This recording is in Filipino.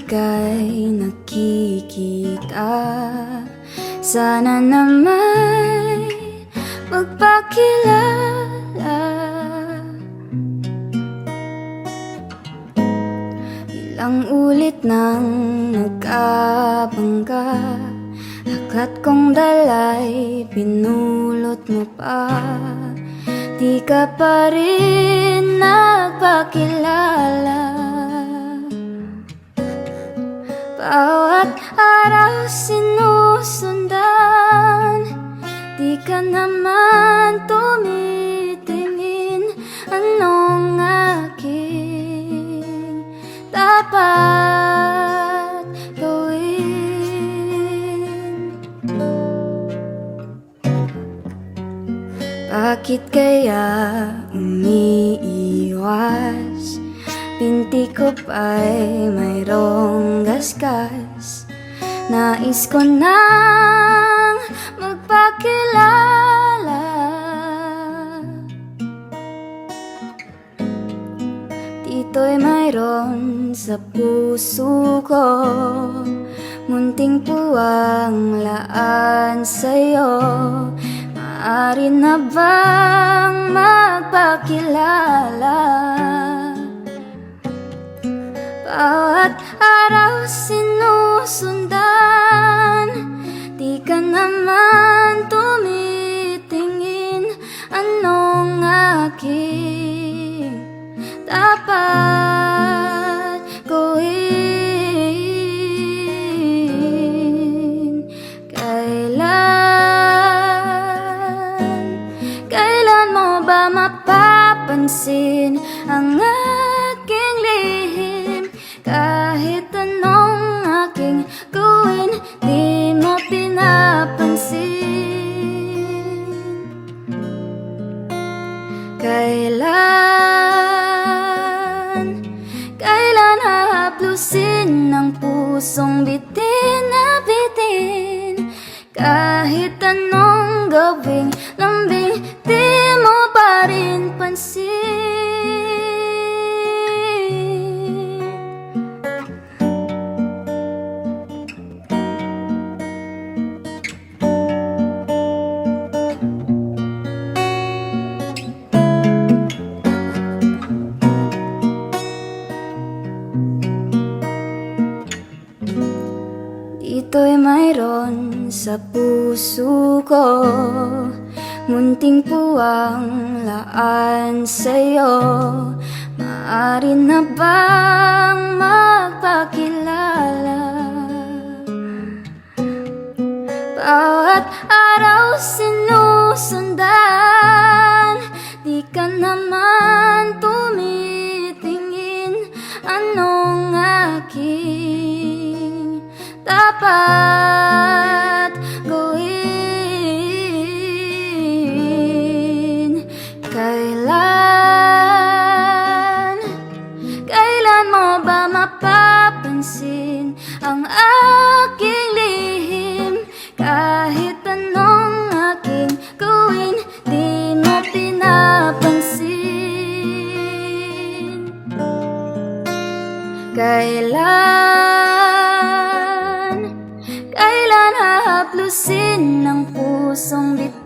ika'y nakikita, sana na may magpakilala. Ilang ulit nang nagkabangga, aklat kong dalay pinulot mo pa, di ka pa rin nagpakilala. Bawat araw sinusundan, di ka naman tumitingin. Anong aking dapat gawin? Bakit kaya umiiwas? Binti ko pa'y mayroong gasgas. Nais ko nang magpakilala. Dito'y mayroon sa puso ko, munting puwang laan sa'yo. Maaari na bang magpakilala? Bawat araw sinusundan, di ka naman tumitingin. Anong aking dapat gawin? Kailan mo ba mapapansin ang aking lihim? Kahit anong aking gawin, di mo pinapansin. Kailan hahaplusin ng pusong bitin na bitin? Kahit anong gawing lambing, di mo pa rin pansin. Dito'y mayroon sa puso ko, munting puwang laan sa'yo. Maaari na bang magpakilala? Bawat araw sinusundan, di ka naman tumitingin. Anong aking dapat gawin? Kailan mo ba mapapansin ang aking lihim? Kahit anong aking gawin, di mo pinapansin. Kailan hahaplusin ng pusong bitin